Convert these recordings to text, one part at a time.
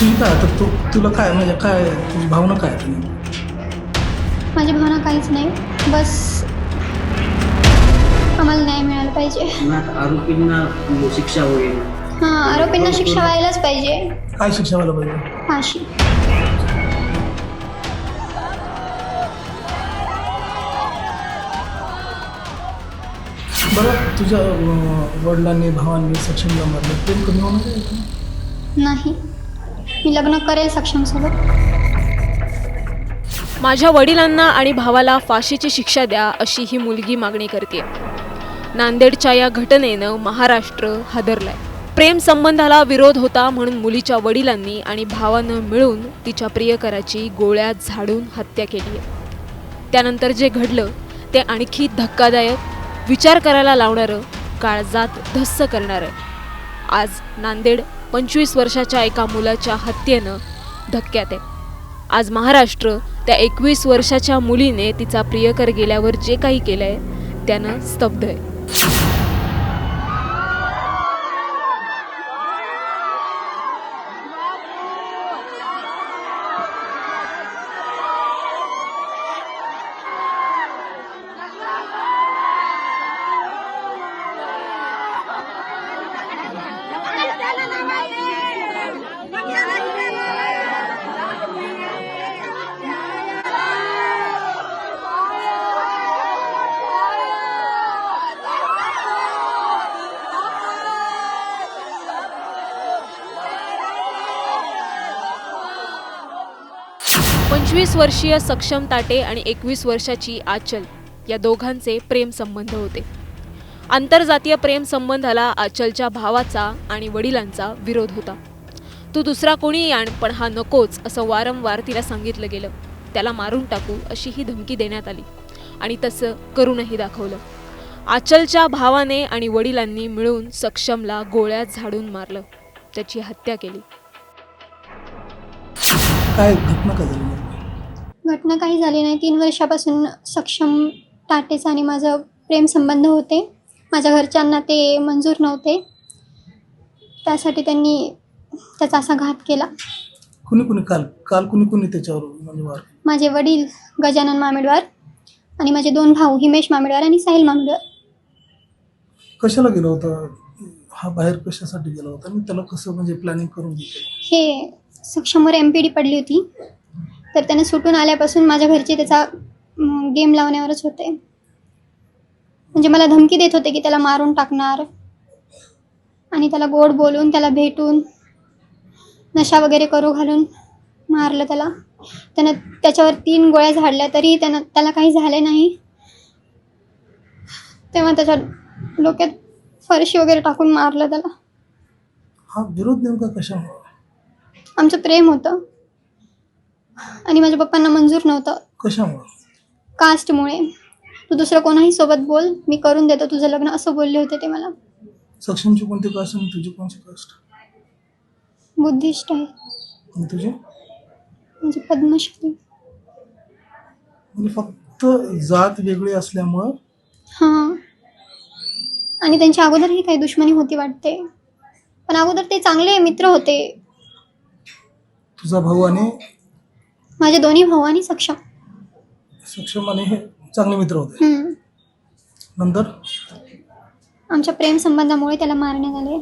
तुझी काय तर तुला काय म्हणजे काय तुझी भावना काय आहे? माझी भावना काहीच नाही, बस आम्हाला न्याय मिळाला पाहिजे. आरोपींना शिक्षा होईल. हां, आरोपींना शिक्षा व्हायलाच पाहिजे. काय शिक्षा व्हायला पाहिजे? फाशी. बरं तुझ्या वडिलांनी भावांनी सक्षमला मारलं, प्रेम कमी होणार आहे का? नाही, मी लग्न करेल सक्षमसोबत. माझ्या वडिलांना आणि भावाला फाशीची शिक्षा द्या अशी ही मुलगी मागणी करते. नांदेडच्या या घटनेनं महाराष्ट्र हादरलाय. प्रेम संबंधाला विरोध होता म्हणून मुलीच्या वडिलांनी आणि भावानं मिळून तिच्या प्रियकराची गोळ्यात झाडून हत्या केली आहे. त्यानंतर जे घडलं ते आणखी धक्कादायक, विचार करायला लावणारं, काळजात धस्स करणारं. आज नांदेड 25 वर्षाच्या एका मुलाच्या हत्येनं धक्क्यात आहे. आज महाराष्ट्र त्या 21 वर्षाच्या मुलीने तिचा प्रियकर गेल्यावर जे काही केलंय त्यानं स्तब्ध आहे. पंचवीस वर्षीय सक्षम ताटे आणि 21 वर्षाची आचल या दोघांचे प्रेमसंबंध होते. आंतरजातीय प्रेमसंबंधाला आचलच्या भावाचा आणि वडिलांचा विरोध होता. तू दुसरा कोणीही आण पण हा नकोच असं वारंवार तिला सांगितलं गेलं. त्याला मारून टाकू अशी ही धमकी देण्यात आली आणि तसं करूनही दाखवलं. आचलच्या भावाने आणि वडिलांनी मिळून सक्षमला गोळ्यात झाडून मारलं, त्याची हत्या केली. काय घटना काय झाली? घटना काही झाली नाही. 3 वर्षापासून सक्षम टाटेचा आणि माझं प्रेमसंबंध होते. माझ्या घरच्यांना ते मंजूर नव्हते, त्यासाठी त्यांनी त्याचा असा घात केला. कुणी काल कुणी त्याच्यावर म्हणजे वार? माझे वडील गजानन मामेडवार आणि माझे 2 भाऊ हिमेश मामेडवार आणि साहिल मामेडवार. कशाला गेला होता हा? बाहेर कशासाठी गेला होता आणि त्याला कसं म्हणजे प्लॅनिंग करून घेतलं? हे सक्षमवर MPD पडली होती, तर त्याने सुटून आल्यापासून माझ्या घरचे त्याचा गेम लावण्यावरच होते. म्हणजे मला धमकी देत होते की त्याला मारून टाकणार आणि त्याला गोड बोलून, त्याला भेटून, नशा वगैरे करू घालून मारलं त्याला. त्यानं त्याच्यावर 3 गोळ्या झाडल्या तरी त्याला काही झाले नाही. तेव्हा त्याच्या डोक्यात फरशी वगैरे टाकून मारलं त्याला. हा विरोध नेमका कशामुळे? आमचं प्रेम होतं आणि माझ्या पप्पांना मंजूर नव्हतं. कशामुळे? कास्टमुळे. तू दुसरं कोणाही सोबत बोल, मी करून देतो तुझं लग्न, असं बोलले होते ते मला. सक्षमची कोणती कास्ट आणि तुझी कोणती कास्ट? बुद्धिस्ट आहे. आणि तुझी? म्हणजे पद्मश्री. म्हणजे फक्त जात वेगळी असल्यामुळं? हां. आणि त्यांच्या अगोदरही काही दुश्मनी होती वाटते, पण अगोदर ते चांगले मित्र होते. तुझा भाऊ आणि माझे 2 भाऊ आणि सक्षम आणि हे चांगले मित्र होते. नंतर आमच्या प्रेम संबंधामुळे त्याला मारण्यात आले.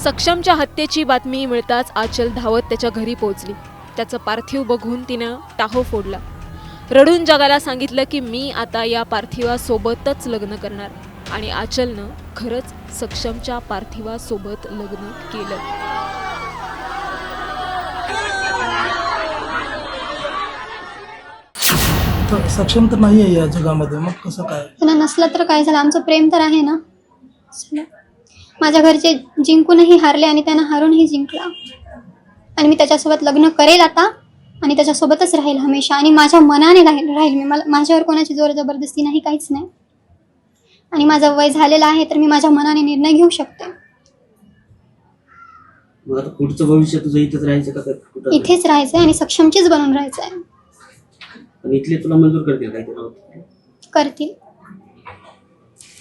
सक्षमच्या हत्येची बातमी मिळताच आचल धावत त्याच्या घरी पोहोचली. त्याचं पार्थिव बघून तिनं टाहो फोडला. रडून जगाला सांगितलं की मी आता या पार्थिवासोबतच लग्न करणार. आणि आचलनं खरंच सक्षमच्या पार्थिवासोबत लग्न केलं. तर सक्षम तर नाही आहे या जगामध्ये, मग कसं काय? त्यांना नसलं तर काय झालं, आमचं प्रेम तर आहे ना. माझ्या घरचे जिंकूनही हारले आणि त्यांना हारूनही जिंकला. आणि मी त्याच्यासोबत लग्न करेल आता आणि त्याच्यासोबतच राहील हमेशा. आणि माझ्या मनाने राहील मी. माझ्यावर कोणाची जोर जबरदस्ती नाही, काहीच नाही. आणि माझं वय झालेलं आहे तर मी माझ्या मनाने निर्णय घेऊ शकते. मग आता पुढचं भविष्य तुझं इथेच राहायचं का कुठं? इथेच राहायचंय आणि सक्षमचीच बनून राहायचंय. पण इथले तुला मंजूर करतील काय ते? करतील.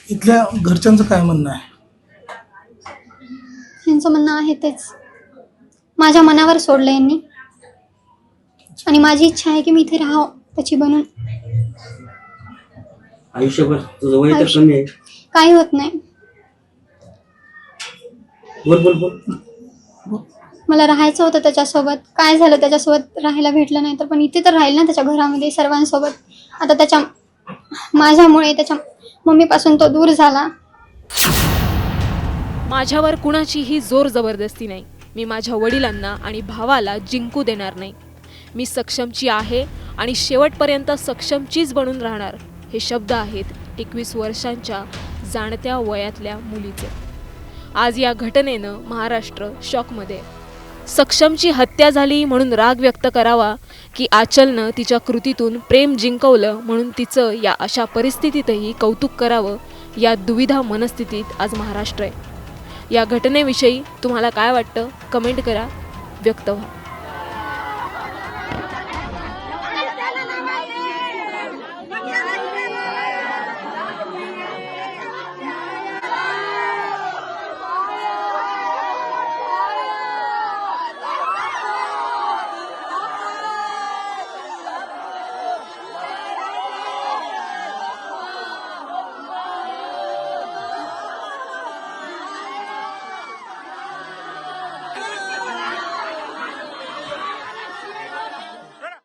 इथल्या घरच्यांचं काय म्हणणं आहे? यांचं म्हणणं आहे तेच माझ्या मनावर सोडलं यांनी. आणि माझी इच्छा आहे की मी इथे राहावं त्याची बनून. आयुष्यभर तुझं वय तर कमी आहे. काही होत नाही. बोल बोल बोल. मला राहायचं होतं त्याच्यासोबत. काय झालं, त्याच्यासोबत राहायला भेटलं नाही तर, पण इथे तर राहील ना त्याच्या घरामध्ये सर्वांसोबत. आता त्याच्या माझ्यामुळे त्याच्या मम्मीपासून तो दूर झाला. माझ्यावर कुणाचीही जोर जबरदस्ती नाही. मी माझ्या वडिलांना आणि भावाला जिंकू देणार नाही. मी सक्षमची आहे आणि शेवटपर्यंत सक्षमचीच बनून राहणार. हे शब्द आहेत 21 वर्षांच्या जाणत्या वयातल्या मुलीचे. आज या घटनेनं महाराष्ट्र शॉकमध्ये. सक्षमची हत्या झाली म्हणून राग व्यक्त करावा की आचलनं तिच्या कृतीतून प्रेम जिंकवलं म्हणून तिचं या अशा परिस्थितीतही कौतुक करावं, या दुविधा मनस्थितीत आज महाराष्ट्र आहे. या घटनेविषयी तुम्हाला काय वाटतं, कमेंट करा, व्यक्त व्हा.